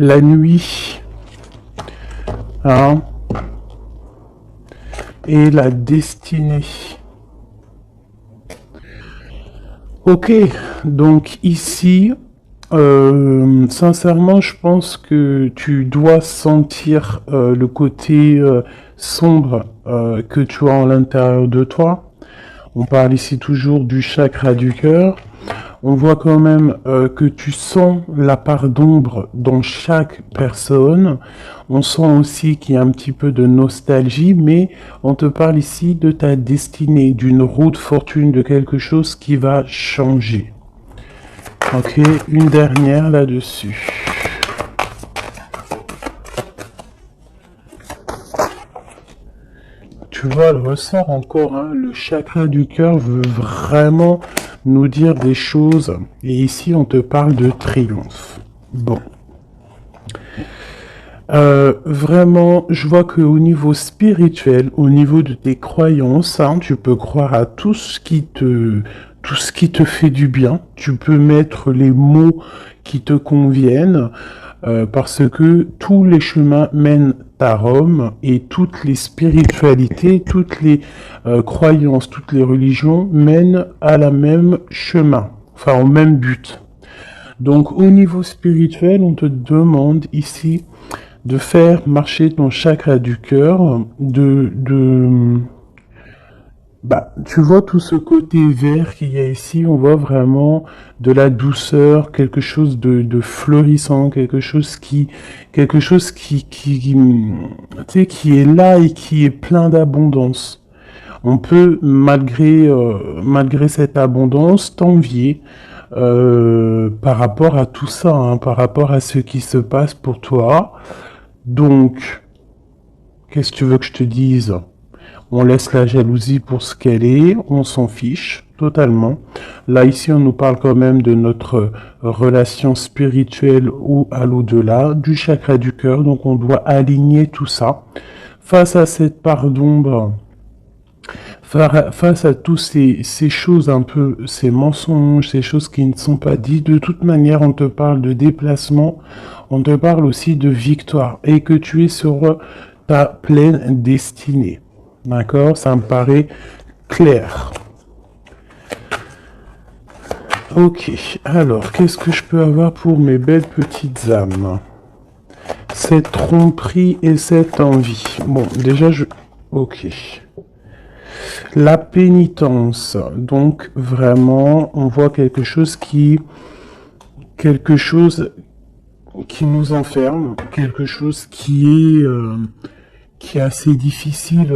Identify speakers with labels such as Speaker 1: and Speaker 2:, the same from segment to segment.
Speaker 1: la nuit, hein, et la destinée. Ok, donc ici, sincèrement, je pense que tu dois sentir le côté sombre que tu as à l'intérieur de toi. On parle ici toujours du chakra du cœur. On voit quand même que tu sens la part d'ombre dans chaque personne. On sent aussi qu'il y a un petit peu de nostalgie, mais on te parle ici de ta destinée, d'une roue de fortune, de quelque chose qui va changer. Ok, une dernière là-dessus. Tu vois, le ressort encore, hein, le chakra du cœur veut vraiment nous dire des choses. Et ici, on te parle de triomphe. Bon. Vraiment, je vois qu'au niveau spirituel, au niveau de tes croyances, hein, tu peux croire à tout ce qui te fait du bien. Tu peux mettre les mots qui te conviennent, parce que tous les chemins mènent à Rome et toutes les spiritualités, toutes les croyances, toutes les religions mènent à la même chemin, enfin au même but. Donc au niveau spirituel, on te demande ici de faire marcher ton chakra du cœur, bah, tu vois tout ce côté vert qu'il y a ici, on voit vraiment de la douceur, quelque chose de fleurissant, quelque chose tu sais, qui est là et qui est plein d'abondance. On peut, malgré cette abondance, t'envier par rapport à tout ça, hein, par rapport à ce qui se passe pour toi. Donc, qu'est-ce que tu veux que je te dise? On laisse la jalousie pour ce qu'elle est, on s'en fiche totalement. Là, ici, on nous parle quand même de notre relation spirituelle ou à l'au-delà, du chakra du cœur, donc on doit aligner tout ça. Face à cette part d'ombre, face à tous ces choses un peu, ces mensonges, ces choses qui ne sont pas dites, de toute manière, on te parle de déplacement, on te parle aussi de victoire, et que tu es sur ta pleine destinée. D'accord? Ça me paraît clair. Ok, alors, qu'est-ce que je peux avoir pour mes belles petites âmes? Cette tromperie et cette envie. Bon, déjà, Ok. La pénitence. Donc, vraiment, on voit quelque chose qui nous enferme, quelque chose qui est assez difficile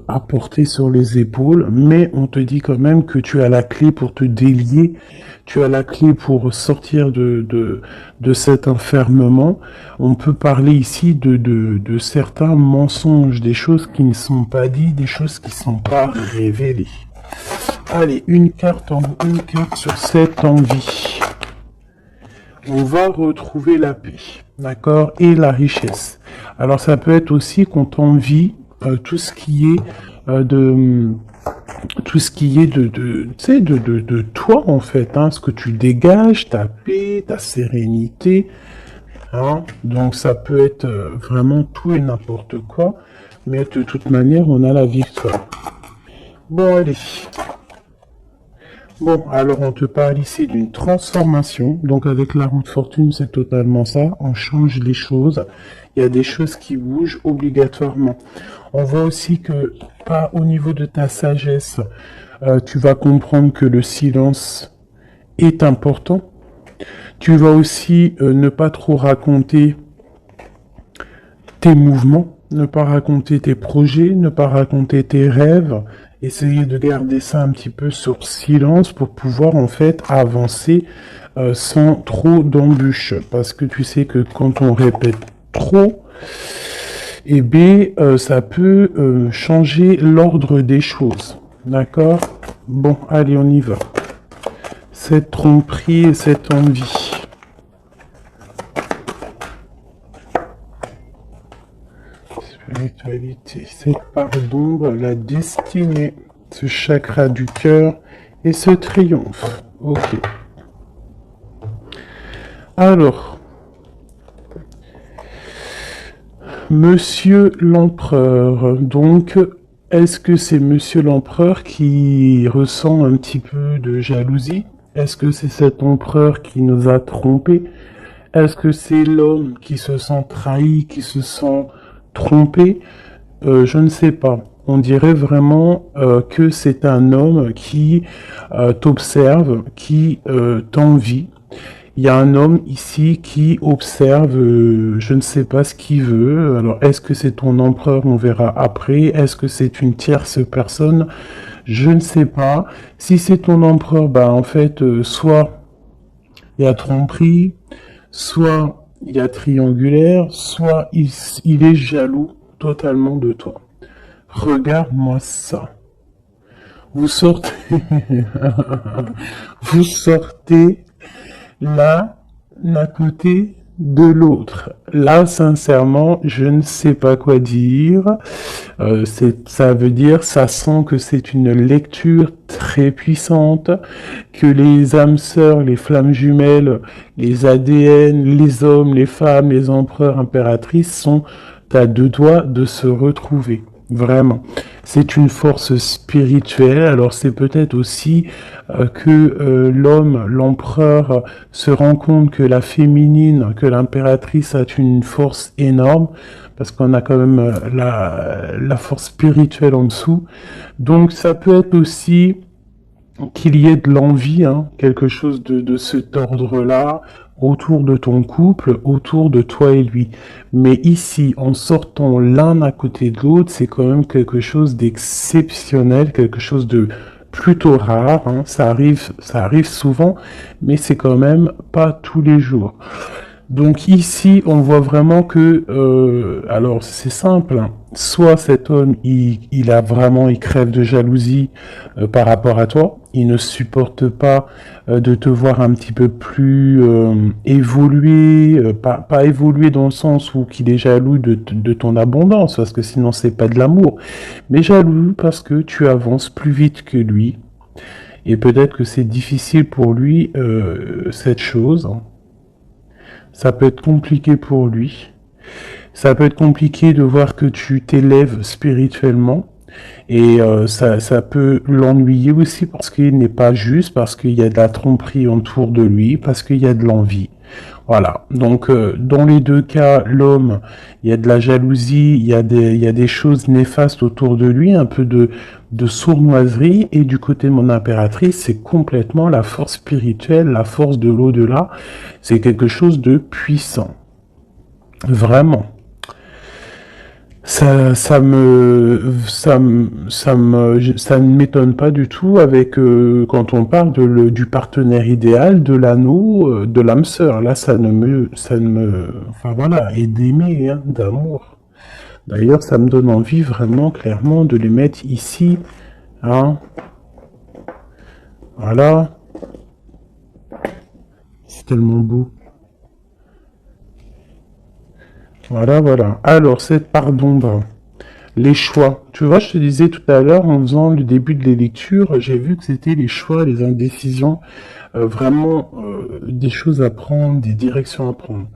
Speaker 1: à porter sur les épaules, mais on te dit quand même que tu as la clé pour te délier, tu as la clé pour sortir de cet enfermement. On peut parler ici de certains mensonges, des choses qui ne sont pas dites, des choses qui ne sont pas révélées. Allez, une carte sur cette envie. On va retrouver la paix, d'accord, et la richesse. Alors ça peut être aussi qu'on t'envie tout ce qui est tout ce qui est tu sais, de toi en fait, hein, ce que tu dégages, ta paix, ta sérénité, hein. Donc ça peut être vraiment tout et n'importe quoi, mais de toute manière on a la victoire. Bon allez. Bon, alors on te parle ici d'une transformation. Donc avec la roue de fortune, c'est totalement ça. On change les choses. Il y a des choses qui bougent obligatoirement. On voit aussi que, pas au niveau de ta sagesse, tu vas comprendre que le silence est important. Tu vas aussi ne pas trop raconter tes mouvements, ne pas raconter tes projets, ne pas raconter tes rêves. Essayer de garder ça un petit peu sur silence pour pouvoir en fait avancer sans trop d'embûches. Parce que tu sais que quand on répète trop, eh bien, ça peut changer l'ordre des choses. D'accord? Bon, allez, on y va. Cette tromperie et cette envie. Spiritualité, cette part d'ombre, la destinée, ce chakra du cœur et ce triomphe. Ok. Alors, Monsieur l'Empereur. Donc, est-ce que c'est Monsieur l'Empereur qui ressent un petit peu de jalousie? Est-ce que c'est cet empereur qui nous a trompés? Est-ce que c'est l'homme qui se sent trahi, qui se sent trompé? Je ne sais pas. On dirait vraiment que c'est un homme qui t'observe, qui t'envie. Il y a un homme ici qui observe, je ne sais pas ce qu'il veut. Alors, est-ce que c'est ton empereur? On verra après. Est-ce que c'est une tierce personne? Je ne sais pas. Si c'est ton empereur, bah en fait, soit il y a tromperie, soit il y a triangulaire, soit il est jaloux totalement de toi. Regarde-moi ça. Vous sortez, vous sortez l'un à côté de l'autre. Là, sincèrement, je ne sais pas quoi dire. Ça veut dire, ça sent que c'est une lecture très puissante, que les âmes sœurs, les flammes jumelles, les ADN, les hommes, les femmes, les empereurs, impératrices sont à deux doigts de se retrouver. Vraiment. C'est une force spirituelle. Alors c'est peut-être aussi que l'homme, l'empereur, se rend compte que la féminine, que l'impératrice a une force énorme, parce qu'on a quand même la force spirituelle en dessous. Donc ça peut être aussi qu'il y ait de l'envie, hein, quelque chose de cet ordre-là, autour de ton couple, autour de toi et lui. Mais ici, en sortant l'un à côté de l'autre, c'est quand même quelque chose d'exceptionnel, quelque chose de plutôt rare, hein. Ça arrive souvent, mais c'est quand même pas tous les jours. Donc ici, on voit vraiment que, alors c'est simple, hein. Soit cet homme, il crève de jalousie par rapport à toi, il ne supporte pas de te voir un petit peu plus évoluer, pas évoluer dans le sens où qu'il est jaloux de ton abondance, parce que sinon c'est pas de l'amour, mais jaloux parce que tu avances plus vite que lui, et peut-être que c'est difficile pour lui cette chose. Ça peut être compliqué pour lui. Ça peut être compliqué de voir que tu t'élèves spirituellement. Et ça peut l'ennuyer aussi parce qu'il n'est pas juste, parce qu'il y a de la tromperie autour de lui, parce qu'il y a de l'envie. Voilà. Donc, dans les deux cas, l'homme, il y a de la jalousie, il y a des choses néfastes autour de lui, un peu de sournoiserie. Et du côté de mon impératrice, c'est complètement la force spirituelle, la force de l'au-delà. C'est quelque chose de puissant. Vraiment. Ça ne m'étonne pas du tout avec quand on parle du partenaire idéal, de l'anneau, de l'âme sœur. Là, enfin voilà, et d'aimer, hein, d'amour. D'ailleurs, ça me donne envie vraiment clairement de les mettre ici, hein. Voilà, c'est tellement beau. Voilà, voilà. Alors, cette part d'ombre. Les choix. Tu vois, je te disais tout à l'heure, en faisant le début de les lectures, j'ai vu que c'était les choix, les indécisions, vraiment des choses à prendre, des directions à prendre.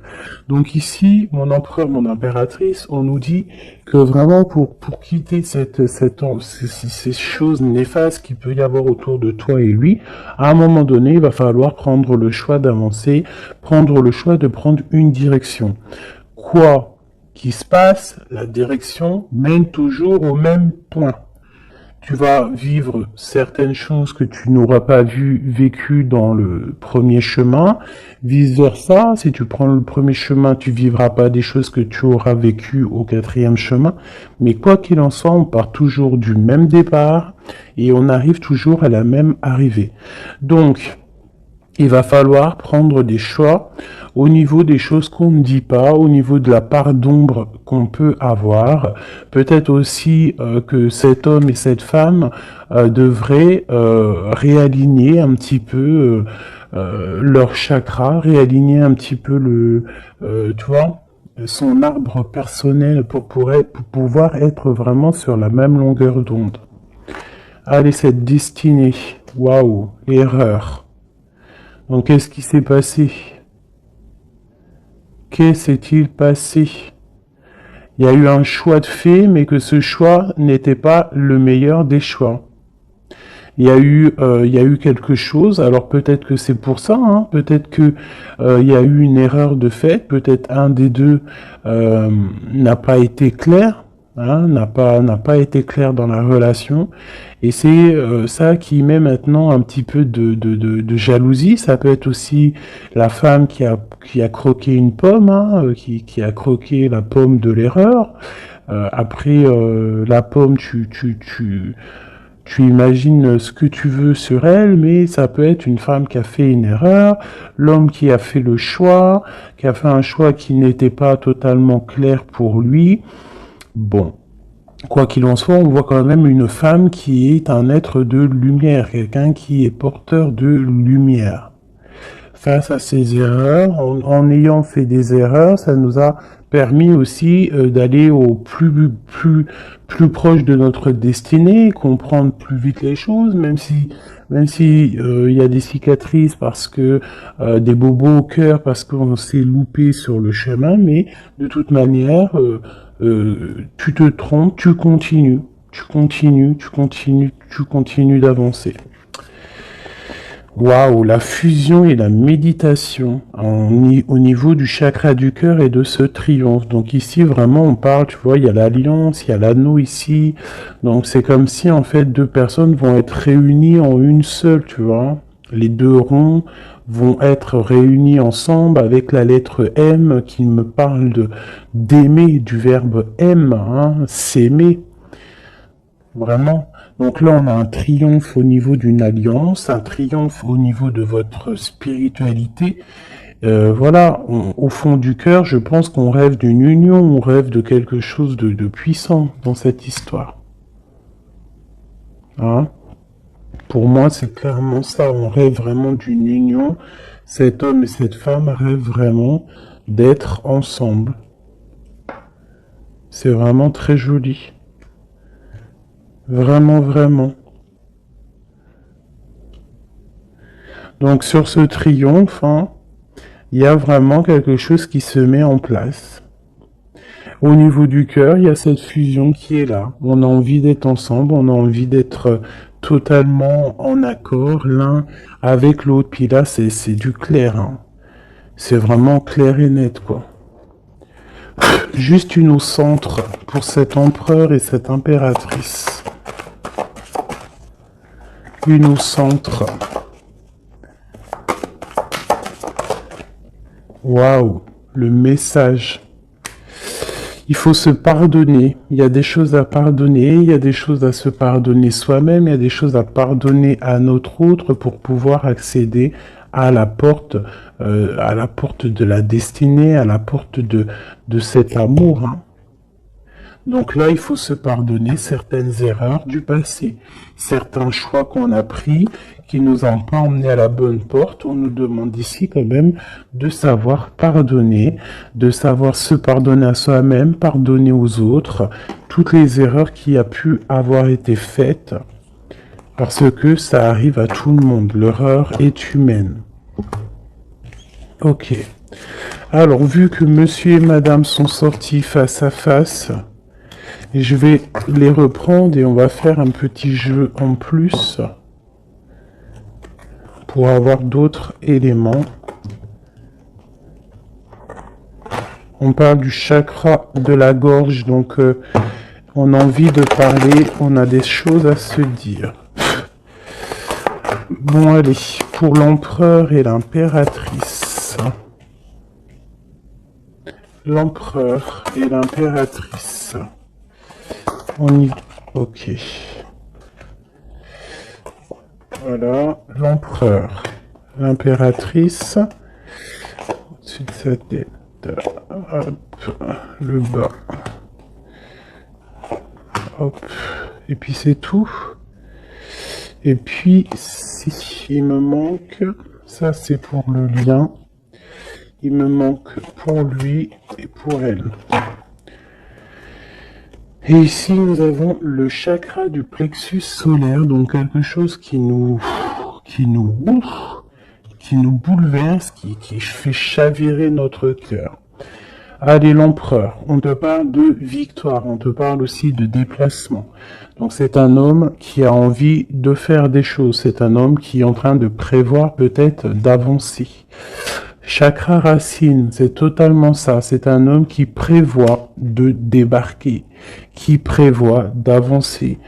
Speaker 1: Donc ici, mon empereur, mon impératrice, on nous dit que vraiment pour quitter ces choses néfastes qu'il peut y avoir autour de toi et lui, à un moment donné, il va falloir prendre le choix d'avancer, prendre le choix de prendre une direction. Quoi qui se passe, la direction mène toujours au même point. Tu vas vivre certaines choses que tu n'auras pas vécues dans le premier chemin. Vice versa, si tu prends le premier chemin, tu vivras pas des choses que tu auras vécues au quatrième chemin. Mais quoi qu'il en soit, on part toujours du même départ et on arrive toujours à la même arrivée. Donc, il va falloir prendre des choix au niveau des choses qu'on ne dit pas, au niveau de la part d'ombre qu'on peut avoir. Peut-être aussi que cet homme et cette femme devraient réaligner un petit peu leur chakra, réaligner un petit peu tu vois, son arbre personnel pour pouvoir être vraiment sur la même longueur d'onde. Allez, cette destinée, waouh, erreur. Donc, qu'est-ce qui s'est passé? Qu'est-ce s'est-il passé? Il y a eu un choix de fait, mais que ce choix n'était pas le meilleur des choix. Il y a eu quelque chose. Alors peut-être que c'est pour ça, hein, peut-être que il y a eu une erreur de fait. Peut-être un des deux euh, n'a pas été clair, hein, n'a pas été clair dans la relation. Et c'est ça qui met maintenant un petit peu de jalousie. Ça peut être aussi la femme qui a croqué une pomme, hein, qui a croqué la pomme de l'erreur. Après la pomme, tu imagines ce que tu veux sur elle, mais ça peut être une femme qui a fait une erreur, l'homme qui a fait le choix, qui a fait un choix qui n'était pas totalement clair pour lui. Bon, quoi qu'il en soit, on voit quand même une femme qui est un être de lumière, quelqu'un qui est porteur de lumière. Face à ces erreurs, en ayant fait des erreurs, ça nous a permis aussi d'aller au plus proche de notre destinée, comprendre plus vite les choses, même si il y a des cicatrices parce que des bobos au cœur parce qu'on s'est loupé sur le chemin, mais de toute manière, tu te trompes, tu continues d'avancer. Waouh, la fusion et la méditation au niveau du chakra du cœur et de ce triomphe. Donc ici, vraiment, on parle, tu vois, il y a l'alliance, il y a l'anneau ici. Donc c'est comme si, en fait, deux personnes vont être réunies en une seule, tu vois. Les deux ronds vont être réunis ensemble avec la lettre M qui me parle d'aimer, du verbe aime, hein, s'aimer. Vraiment. Donc là, on a un triomphe au niveau d'une alliance, un triomphe au niveau de votre spiritualité. Voilà, au fond du cœur, je pense qu'on rêve d'une union, on rêve de quelque chose de puissant dans cette histoire. Hein? Pour moi, c'est clairement ça. On rêve vraiment d'une union. Cet homme et cette femme rêvent vraiment d'être ensemble. C'est vraiment très joli. Vraiment, vraiment. Donc sur ce triomphe, hein, il y a vraiment quelque chose qui se met en place. Au niveau du cœur, il y a cette fusion qui est là. On a envie d'être ensemble, on a envie d'être totalement en accord l'un avec l'autre. Puis là, c'est du clair. Hein. C'est vraiment clair et net, quoi. Juste une au centre pour cet empereur et cette impératrice. Une au centre. Waouh, le message. Il faut se pardonner. Il y a des choses à pardonner, il y a des choses à se pardonner soi-même, il y a des choses à pardonner à notre autre pour pouvoir accéder à la porte de la destinée, à la porte de cet amour. Hein. Donc là, il faut se pardonner certaines erreurs du passé, certains choix qu'on a pris qui nous ont pas emmenés à la bonne porte. On nous demande ici quand même de savoir pardonner, de savoir se pardonner à soi-même, pardonner aux autres, toutes les erreurs qui a pu avoir été faites, parce que ça arrive à tout le monde. L'erreur est humaine. Ok. Alors, vu que monsieur et madame sont sortis face à face, je vais les reprendre et on va faire un petit jeu en plus pour avoir d'autres éléments. On parle du chakra de la gorge, donc on a envie de parler, on a des choses à se dire. Bon allez, pour l'empereur et l'impératrice. L'empereur et l'impératrice. On y... Ok. Voilà, l'empereur, l'impératrice, au-dessus de sa tête, hop, le bas, hop, et puis c'est tout. Et puis, si il me manque, ça c'est pour le lien, il me manque pour lui et pour elle. Et ici, nous avons le chakra du plexus solaire, donc quelque chose qui nous bouleverse, qui fait chavirer notre cœur. Allez, l'empereur, on te parle de victoire, on te parle aussi de déplacement. Donc c'est un homme qui a envie de faire des choses, c'est un homme qui est en train de prévoir peut-être d'avancer. Chakra racine, c'est totalement ça, c'est un homme qui prévoit de débarquer, qui prévoit d'avancer.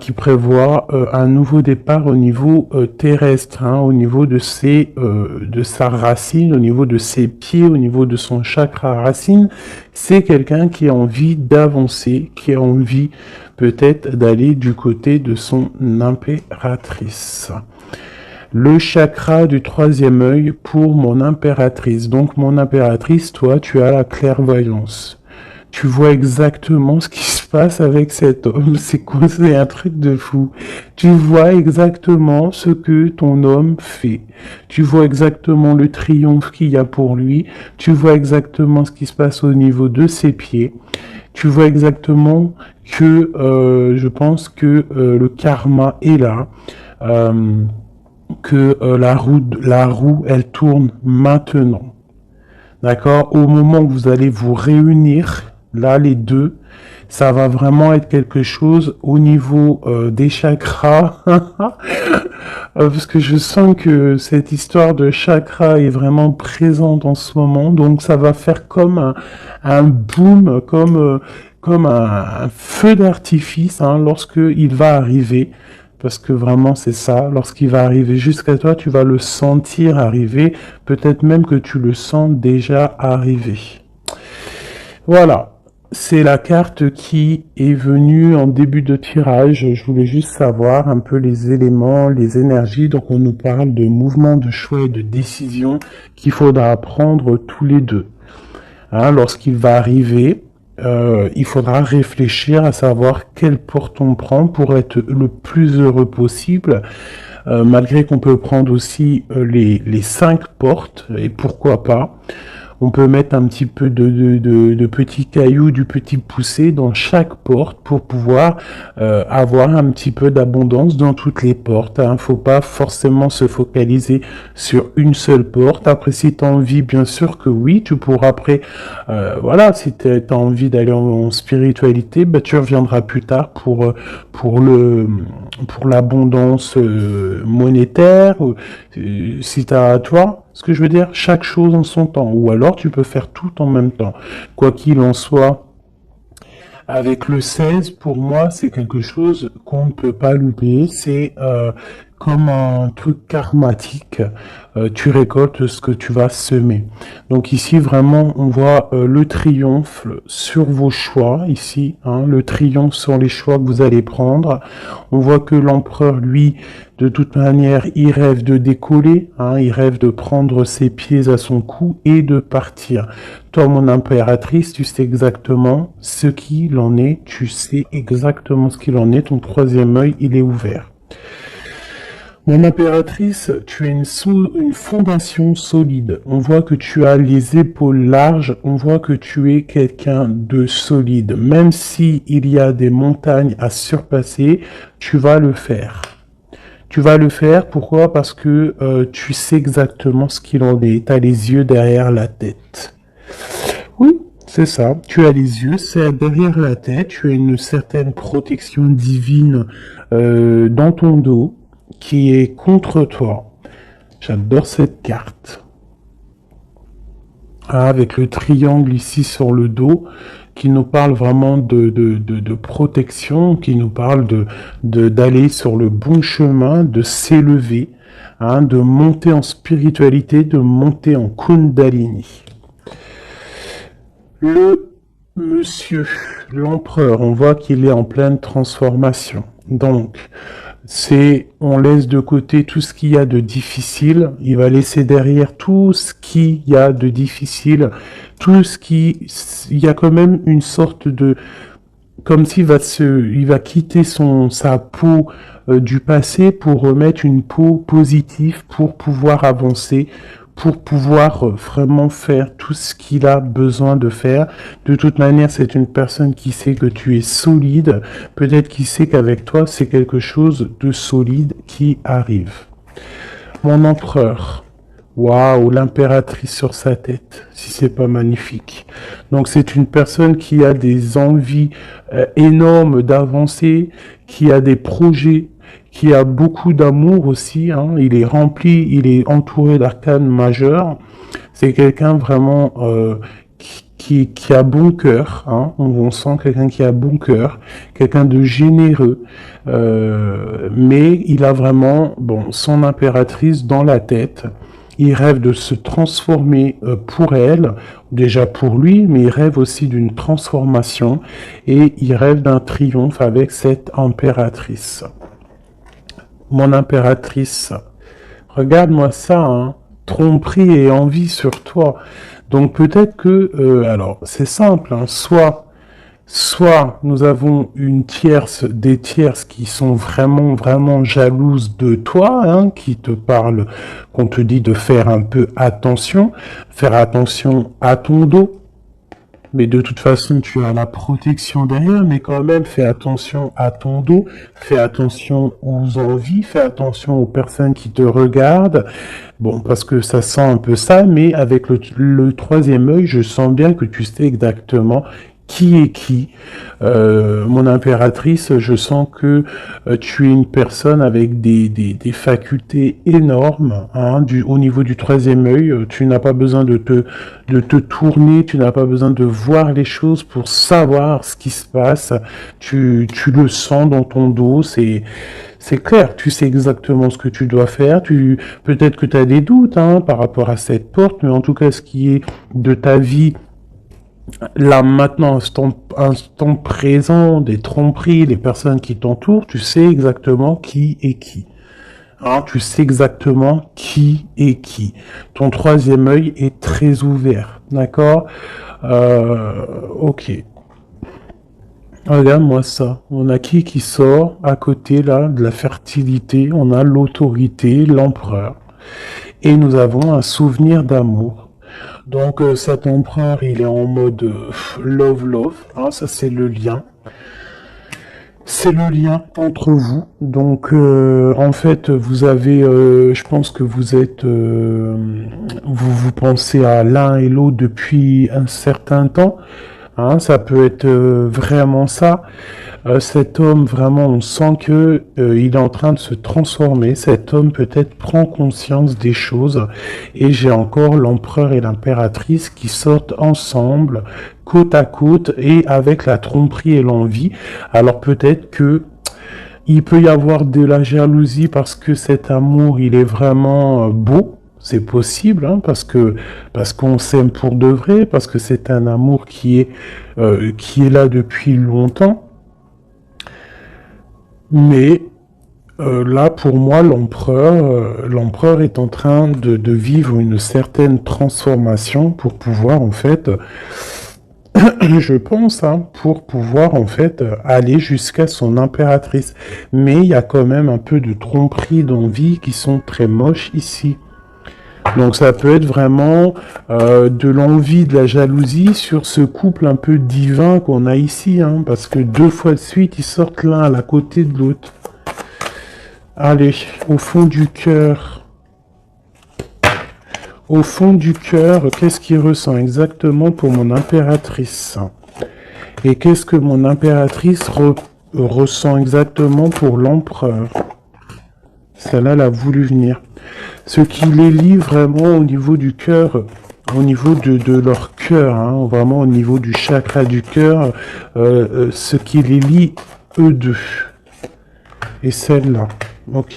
Speaker 1: Qui prévoit un nouveau départ au niveau terrestre, au niveau de sa racine, au niveau de ses pieds, au niveau de son chakra racine. C'est quelqu'un qui a envie d'avancer, qui a envie peut-être d'aller du côté de son impératrice. Le chakra du troisième œil pour mon impératrice. Donc mon impératrice, toi, tu as la clairvoyance. Tu vois exactement ce qui se passe avec cet homme. C'est quoi? C'est un truc de fou. Tu vois exactement ce que ton homme fait. Tu vois exactement le triomphe qu'il y a pour lui. Tu vois exactement ce qui se passe au niveau de ses pieds. Tu vois exactement que je pense que le karma est là. Que la roue, elle tourne maintenant. D'accord? Au moment où vous allez vous réunir, là, les deux, ça va vraiment être quelque chose au niveau des chakras. Parce que je sens que cette histoire de chakra est vraiment présente en ce moment. Donc, ça va faire comme un boom, comme un feu d'artifice lorsque il va arriver. Parce que vraiment, c'est ça. Lorsqu'il va arriver jusqu'à toi, tu vas le sentir arriver. Peut-être même que tu le sens déjà arriver. Voilà. C'est la carte qui est venue en début de tirage. Je voulais juste savoir un peu les éléments, les énergies. Donc, on nous parle de mouvement, de choix et de décision qu'il faudra prendre tous les deux. Lorsqu'il va arriver, il faudra réfléchir à savoir quelle porte on prend pour être le plus heureux possible, malgré qu'on peut prendre aussi les 5 portes, et pourquoi pas. On peut mettre un petit peu de petits cailloux, du petit poussé dans chaque porte pour pouvoir avoir un petit peu d'abondance dans toutes les portes. Faut pas forcément se focaliser sur une seule porte. Après, si tu as envie, bien sûr que oui, tu pourras après, si tu as envie d'aller en spiritualité, tu reviendras plus tard pour l'abondance monétaire. Si tu as, toi, ce que je veux dire, chaque chose en son temps. Ou alors, tu peux faire tout en même temps. Quoi qu'il en soit, avec le 16, pour moi, c'est quelque chose qu'on ne peut pas louper. C'est comme un truc karmatique. Tu récoltes ce que tu vas semer. Donc ici, vraiment, on voit le triomphe sur vos choix, ici. Le triomphe sur les choix que vous allez prendre. On voit que l'empereur, lui, de toute manière, il rêve de décoller. Il rêve de prendre ses pieds à son cou et de partir. Toi, mon impératrice, tu sais exactement ce qu'il en est. Tu sais exactement ce qu'il en est. Ton troisième œil, il est ouvert. Mon impératrice, tu as une fondation solide. On voit que tu as les épaules larges. On voit que tu es quelqu'un de solide. Même si il y a des montagnes à surpasser, tu vas le faire. Tu vas le faire, pourquoi? Parce que tu sais exactement ce qu'il en est. Tu as les yeux derrière la tête. Oui, c'est ça. Tu as les yeux, c'est derrière la tête. Tu as une certaine protection divine dans ton dos qui est contre toi. J'adore cette carte. Avec le triangle ici sur le dos qui nous parle vraiment de protection, qui nous parle d'aller sur le bon chemin, de s'élever, de monter en spiritualité, de monter en Kundalini. Le monsieur, l'empereur, on voit qu'il est en pleine transformation. Donc, on laisse de côté tout ce qu'il y a de difficile, il va laisser derrière tout ce qu'il y a de difficile, il y a quand même une sorte de, comme s'il il va quitter sa peau du passé pour remettre une peau positive pour pouvoir avancer, pour pouvoir vraiment faire tout ce qu'il a besoin de faire. De toute manière, c'est une personne qui sait que tu es solide. Peut-être qu'il sait qu'avec toi, c'est quelque chose de solide qui arrive. Mon empereur, Waouh, l'impératrice sur sa tête, si c'est pas magnifique. Donc c'est une personne qui a des envies énormes d'avancer, qui a des projets, qui a beaucoup d'amour aussi, hein. Il est rempli, il est entouré d'arcanes majeures. C'est quelqu'un vraiment qui a bon cœur, hein. On sent quelqu'un qui a bon cœur, quelqu'un de généreux, mais il a vraiment bon son impératrice dans la tête. Il rêve de se transformer pour elle, déjà pour lui, mais il rêve aussi d'une transformation et il rêve d'un triomphe avec cette impératrice. Mon impératrice, regarde-moi ça, hein. Tromperie et envie sur toi. Donc peut-être que, alors c'est simple, hein, soit nous avons une tierce, des tierces qui sont vraiment, vraiment jalouses de toi, hein, qui te parlent, qu'on te dit de faire attention à ton dos. Mais de toute façon, tu as la protection derrière, mais quand même, fais attention à ton dos, fais attention aux envies, fais attention aux personnes qui te regardent. Bon, parce que ça sent un peu ça, mais avec le troisième œil, je sens bien que tu sais exactement qui est qui. Mon impératrice, je sens que tu es une personne avec des facultés énormes, hein, au niveau du troisième œil. Tu n'as pas besoin de te tourner, tu n'as pas besoin de voir les choses pour savoir ce qui se passe. Tu le sens dans ton dos, c'est clair, tu sais exactement ce que tu dois faire. Peut-être que tu as des doutes, hein, par rapport à cette porte, mais en tout cas, ce qui est de ta vie, là maintenant, instant présent, des tromperies, les personnes qui t'entourent, tu sais exactement qui est qui. Hein, tu sais exactement qui est qui. Ton troisième œil est très ouvert, d'accord? Ok. Regarde-moi ça. On a qui sort à côté là de la fertilité. On a l'autorité, l'empereur. Et nous avons un souvenir d'amour. Donc cet empereur, il est en mode love, hein, ça c'est le lien. C'est le lien entre vous. Donc en fait, vous avez, je pense que vous pensez à l'un et l'autre depuis un certain temps. Hein, ça peut être vraiment ça. Cet homme, vraiment, on sent que il est en train de se transformer. Cet homme peut-être prend conscience des choses. Et j'ai encore l'empereur et l'impératrice qui sortent ensemble, côte à côte, et avec la tromperie et l'envie. Alors peut-être que il peut y avoir de la jalousie parce que cet amour, il est vraiment beau. C'est possible, hein, parce qu'on s'aime pour de vrai, parce que c'est un amour qui est là depuis longtemps. Mais là, pour moi, l'empereur est en train de vivre une certaine transformation pour pouvoir, en fait, je pense, hein, pour pouvoir, en fait, aller jusqu'à son impératrice. Mais il y a quand même un peu de tromperie d'envie qui sont très moches ici. Donc ça peut être vraiment de l'envie, de la jalousie sur ce couple un peu divin qu'on a ici, hein, parce que 2 fois de suite, ils sortent l'un à la côté de l'autre. Allez, au fond du cœur. Au fond du cœur, qu'est-ce qu'il ressent exactement pour mon impératrice? Et qu'est-ce que mon impératrice ressent exactement pour l'empereur? Celle-là, elle a voulu venir. Ce qui les lie vraiment au niveau du cœur, au niveau de leur cœur, hein, vraiment au niveau du chakra du cœur, ce qui les lie, eux deux. Et celle-là. Ok.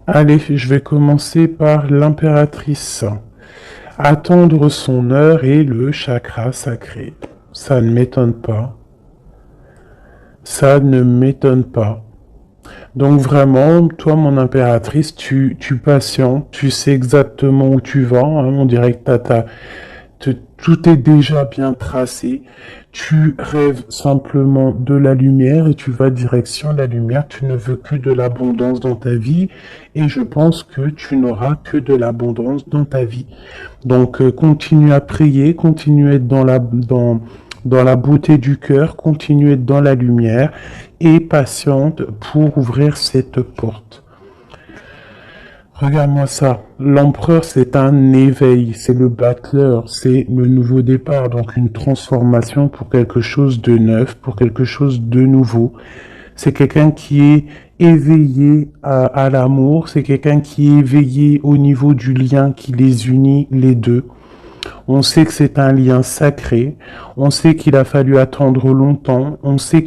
Speaker 1: Allez, je vais commencer par l'impératrice. Attendre son heure et le chakra sacré. Ça ne m'étonne pas. Ça ne m'étonne pas. Donc vraiment, toi, mon impératrice, tu patientes, tu sais exactement où tu vas, hein, on dirait que tout est déjà bien tracé. Tu rêves simplement de la lumière et tu vas direction la lumière. Tu ne veux que de l'abondance dans ta vie et je pense que tu n'auras que de l'abondance dans ta vie. Donc continue à prier, continue à être dans la beauté du cœur, continue à être dans la lumière et patiente pour ouvrir cette porte. Regarde-moi ça. L'empereur, c'est un éveil, c'est le battleur, c'est le nouveau départ, donc une transformation pour quelque chose de neuf, pour quelque chose de nouveau. C'est quelqu'un qui est éveillé à l'amour, c'est quelqu'un qui est éveillé au niveau du lien qui les unit les deux. On sait que c'est un lien sacré, on sait qu'il a fallu attendre longtemps, on sait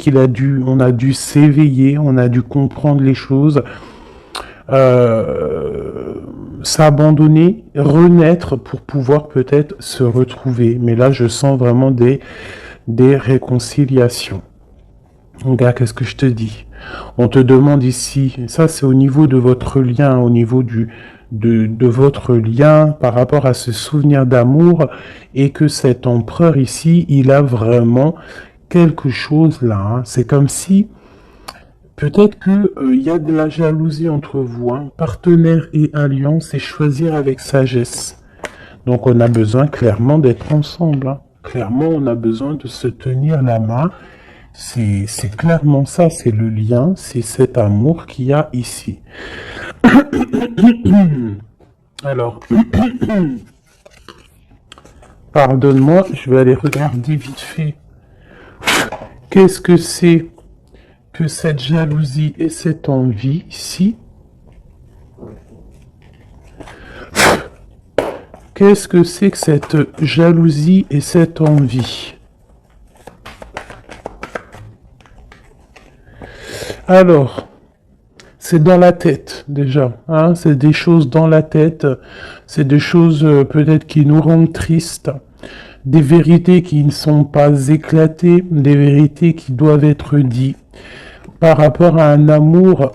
Speaker 1: on a dû s'éveiller, on a dû comprendre les choses, s'abandonner, renaître pour pouvoir peut-être se retrouver. Mais là, je sens vraiment des réconciliations. Regarde, qu'est-ce que je te dis? On te demande ici, ça c'est au niveau de votre lien, au niveau de votre lien par rapport à ce souvenir d'amour, et que cet empereur ici, il a vraiment quelque chose là. Hein. C'est comme si peut-être que y a de la jalousie entre vous, hein. Partenaire et alliance, et choisir avec sagesse. Donc on a besoin clairement d'être ensemble. Hein. Clairement, on a besoin de se tenir la main. C'est clairement ça, c'est le lien, c'est cet amour qu'il y a ici. Alors, pardonne-moi, je vais aller regarder vite fait. Qu'est-ce que c'est que cette jalousie et cette envie ici? Qu'est-ce que c'est que cette jalousie et cette envie? Alors, c'est dans la tête déjà, hein, c'est des choses dans la tête, c'est des choses peut-être qui nous rendent tristes, des vérités qui ne sont pas éclatées, des vérités qui doivent être dites par rapport à un amour,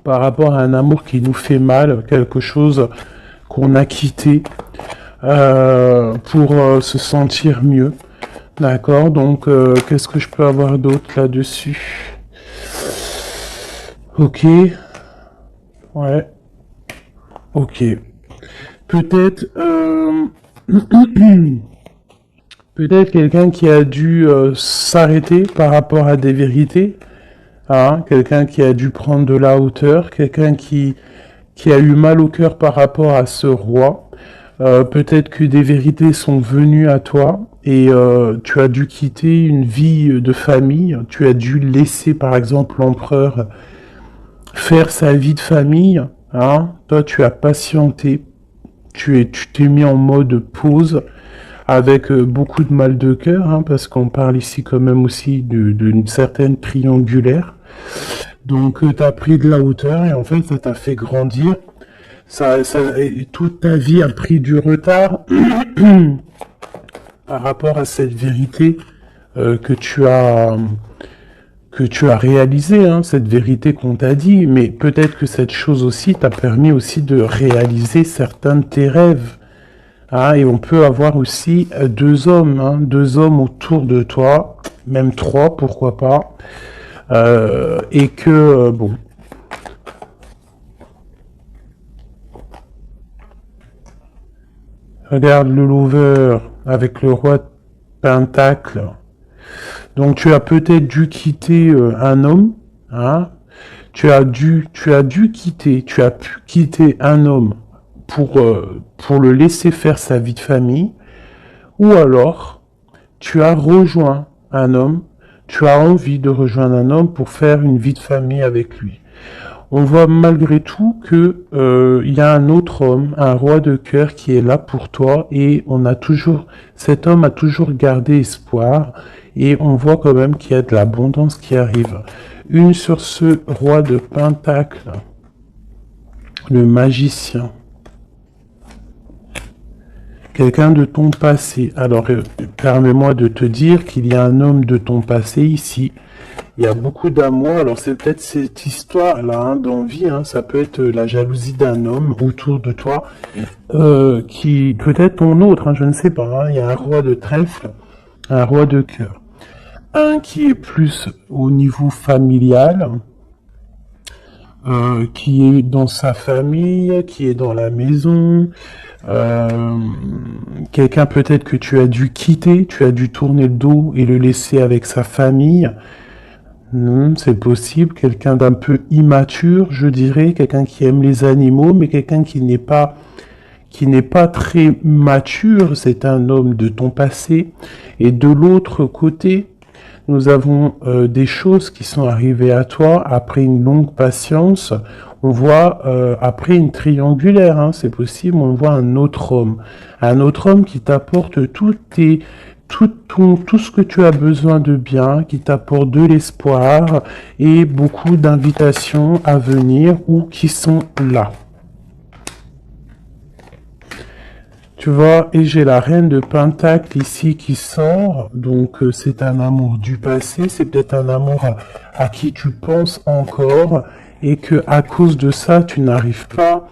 Speaker 1: par rapport à un amour qui nous fait mal, quelque chose qu'on a quitté pour se sentir mieux. D'accord, donc qu'est-ce que je peux avoir d'autre là-dessus? Ok, ouais, ok. Peut-être, peut-être quelqu'un qui a dû s'arrêter par rapport à des vérités, hein, quelqu'un qui a dû prendre de la hauteur, quelqu'un qui a eu mal au cœur par rapport à ce roi. Peut-être que des vérités sont venues à toi et tu as dû quitter une vie de famille, tu as dû laisser par exemple l'empereur faire sa vie de famille, hein. Toi tu as patienté, tu t'es mis en mode pause avec beaucoup de mal de cœur, hein, parce qu'on parle ici quand même aussi d'une certaine triangulaire. Donc tu as pris de la hauteur et en fait ça t'a fait grandir. Toute ta vie a pris du retard par rapport à cette vérité que tu as réalisée, hein, cette vérité qu'on t'a dit. Mais peut-être que cette chose aussi t'a permis aussi de réaliser certains de tes rêves. Hein, et on peut avoir aussi deux hommes, hein, deux hommes autour de toi, même trois, pourquoi pas. Et que, bon... Regarde le lover avec le roi de Pentacle. Donc tu as peut-être dû quitter un homme, hein. Tu as pu quitter un homme pour le laisser faire sa vie de famille, ou alors tu as rejoint un homme, tu as envie de rejoindre un homme pour faire une vie de famille avec lui. On voit malgré tout que y a un autre homme, un roi de cœur qui est là pour toi, et cet homme a toujours gardé espoir, et on voit quand même qu'il y a de l'abondance qui arrive. Une sur ce roi de Pentacle, le magicien. Quelqu'un de ton passé. Alors, permets-moi de te dire qu'il y a un homme de ton passé ici. Il y a beaucoup d'amour. Alors, c'est peut-être cette histoire-là, hein, d'envie. Hein, ça peut être la jalousie d'un homme autour de toi, qui peut-être ton autre. Hein, je ne sais pas. Hein, il y a un roi de trèfle, un roi de cœur. Un qui est plus au niveau familial, qui est dans sa famille, qui est dans la maison. Quelqu'un peut-être que tu as dû quitter, tu as dû tourner le dos et le laisser avec sa famille. C'est possible, quelqu'un d'un peu immature, je dirais, quelqu'un qui aime les animaux, mais quelqu'un qui n'est pas très mature, c'est un homme de ton passé. Et de l'autre côté, nous avons des choses qui sont arrivées à toi après une longue patience. On voit, après une triangulaire, hein, c'est possible, on voit un autre homme qui t'apporte tout ce que tu as besoin de bien, qui t'apporte de l'espoir et beaucoup d'invitations à venir ou qui sont là. Tu vois, et j'ai la reine de Pentacle ici qui sort, donc c'est un amour du passé, c'est peut-être un amour à qui tu penses encore, et que à cause de ça, tu n'arrives pas.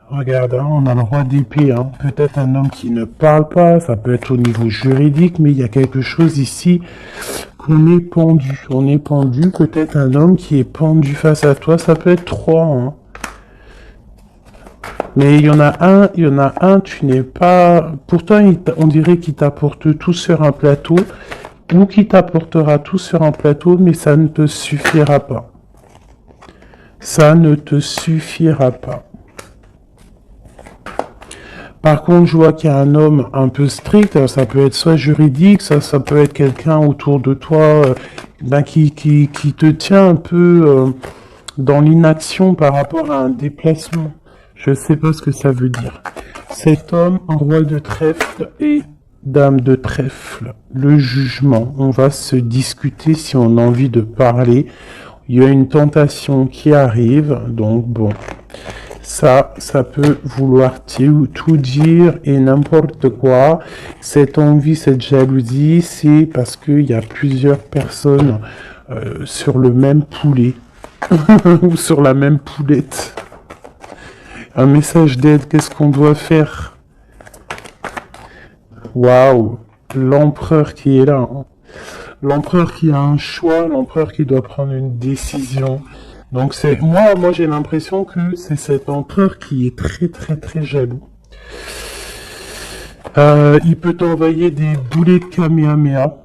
Speaker 1: Regarde, hein, on a le roi d'épée, hein. Peut-être un homme qui ne parle pas, ça peut être au niveau juridique, mais il y a quelque chose ici qu'on est pendu. On est pendu, peut-être un homme qui est pendu face à toi, ça peut être trois, hein. Mais il y en a un, tu n'es pas... Pourtant, on dirait qu'il t'apporte tout sur un plateau, ou qu'il t'apportera tout sur un plateau, mais ça ne te suffira pas. Ça ne te suffira pas. Par contre, je vois qu'il y a un homme un peu strict, ça peut être soit juridique, ça peut être quelqu'un autour de toi qui te tient un peu dans l'inaction par rapport à un déplacement. Je ne sais pas ce que ça veut dire. Cet homme, en roi de trèfle et dame de trèfle, le jugement, on va se discuter si on a envie de parler. Il y a une tentation qui arrive, donc bon... Ça peut vouloir tout dire et n'importe quoi. Cette envie, cette jalousie, c'est parce qu'il y a plusieurs personnes sur le même poulet ou sur la même poulette. Un message d'aide, qu'est-ce qu'on doit faire? Waouh, l'empereur qui est là. Hein. L'empereur qui a un choix, l'empereur qui doit prendre une décision. Donc c'est moi j'ai l'impression que c'est cet empereur qui est très très très jaloux. Il peut t'envoyer des boulets de Kamehameha,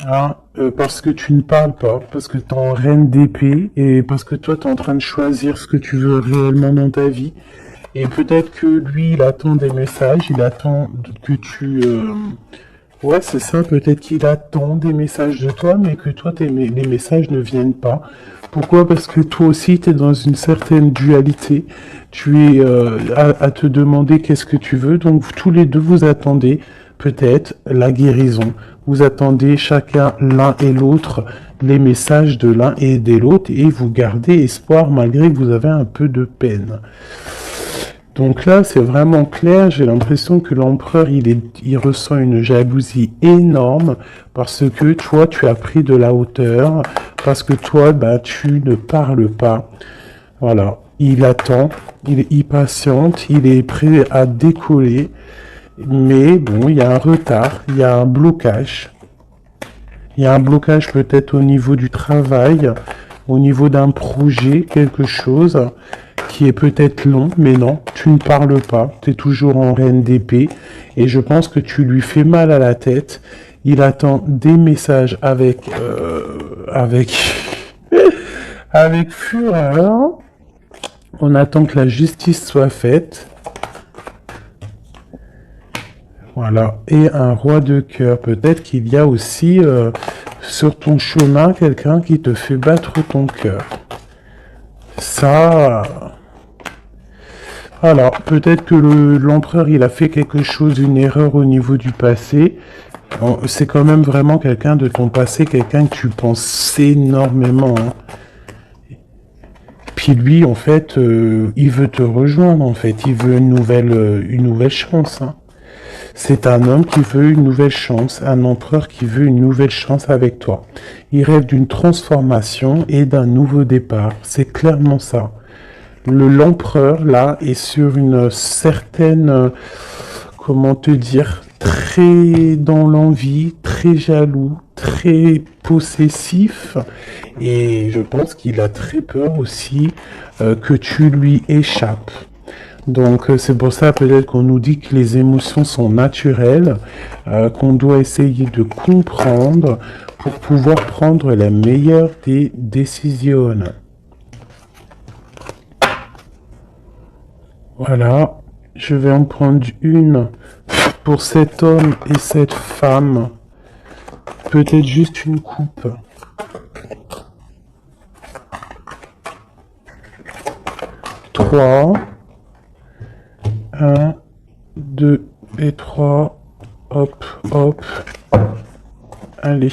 Speaker 1: hein, parce que tu ne parles pas, parce que tu es en reine d'épée et parce que toi tu es en train de choisir ce que tu veux réellement dans ta vie. Et peut-être que lui il attend des messages, il attend que tu... Ouais, c'est ça, peut-être qu'il attend des messages de toi, mais que toi, les messages ne viennent pas. Pourquoi? Parce que toi aussi, tu es dans une certaine dualité. Tu es à te demander qu'est-ce que tu veux. Donc, tous les deux, vous attendez peut-être la guérison. Vous attendez chacun, l'un et l'autre, les messages de l'un et de l'autre, et vous gardez espoir malgré que vous avez un peu de peine. Donc là, c'est vraiment clair, j'ai l'impression que l'empereur, il ressent une jalousie énorme parce que toi, tu as pris de la hauteur, parce que toi, tu ne parles pas. Voilà, il attend, il patiente, il est prêt à décoller, mais bon, il y a un retard, il y a un blocage. Il y a un blocage peut-être au niveau du travail, au niveau d'un projet, quelque chose qui est peut-être long, mais non, tu ne parles pas, tu es toujours en reine d'épée, et je pense que tu lui fais mal à la tête. Il attend des messages avec fureur. On attend que la justice soit faite. Voilà, et un roi de cœur. Peut-être qu'il y a aussi sur ton chemin quelqu'un qui te fait battre ton cœur. Ça... Alors, peut-être que l'empereur, il a fait quelque chose, une erreur au niveau du passé. C'est quand même vraiment quelqu'un de ton passé, quelqu'un que tu penses énormément. Hein. Puis lui, en fait, il veut te rejoindre, en fait. Il veut une nouvelle chance. Hein. C'est un homme qui veut une nouvelle chance, un empereur qui veut une nouvelle chance avec toi. Il rêve d'une transformation et d'un nouveau départ. C'est clairement ça. L'empereur, là, est sur une certaine, comment te dire, très dans l'envie, très jaloux, très possessif. Et je pense qu'il a très peur aussi que tu lui échappes. Donc c'est pour ça peut-être qu'on nous dit que les émotions sont naturelles, qu'on doit essayer de comprendre pour pouvoir prendre la meilleure des décisions. Voilà, je vais en prendre une pour cet homme et cette femme. Peut-être juste une coupe. 3. 1, 2 et 3. Hop, hop. Allez.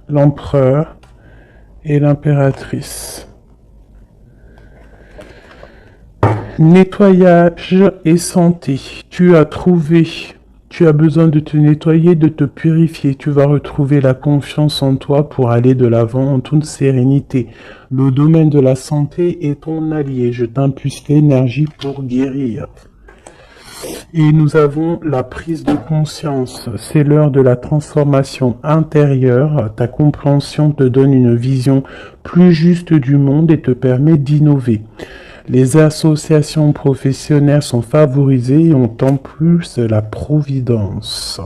Speaker 1: L'empereur et l'impératrice. Nettoyage et santé. Tu as besoin de te nettoyer, de te purifier. Tu vas retrouver la confiance en toi pour aller de l'avant en toute sérénité. Le domaine de la santé est ton allié. Je t'impulse l'énergie pour guérir. Et nous avons la prise de conscience. C'est l'heure de la transformation intérieure. Ta compréhension te donne une vision plus juste du monde et te permet d'innover. Les associations professionnelles sont favorisées et ont en plus la providence.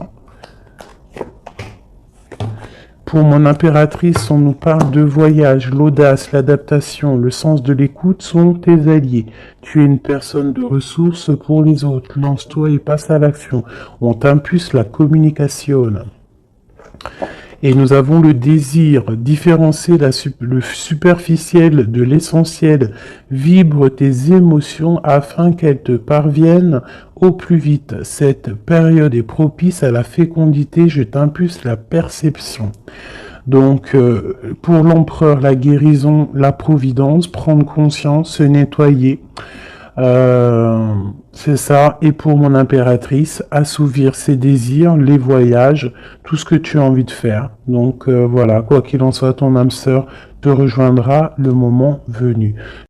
Speaker 1: Pour mon impératrice, on nous parle de voyage, l'audace, l'adaptation, le sens de l'écoute sont tes alliés. Tu es une personne de ressources pour les autres. Lance-toi et passe à l'action. On t'impulse la communication. Et nous avons le désir, différencier le superficiel de l'essentiel. Vibre tes émotions afin qu'elles te parviennent au plus vite. Cette période est propice à la fécondité, je t'impulse la perception. Donc, pour l'empereur, la guérison, la providence, prendre conscience, se nettoyer. C'est ça. Et pour mon impératrice, assouvir ses désirs, les voyages, tout ce que tu as envie de faire. Donc voilà, quoi qu'il en soit, ton âme sœur te rejoindra le moment venu.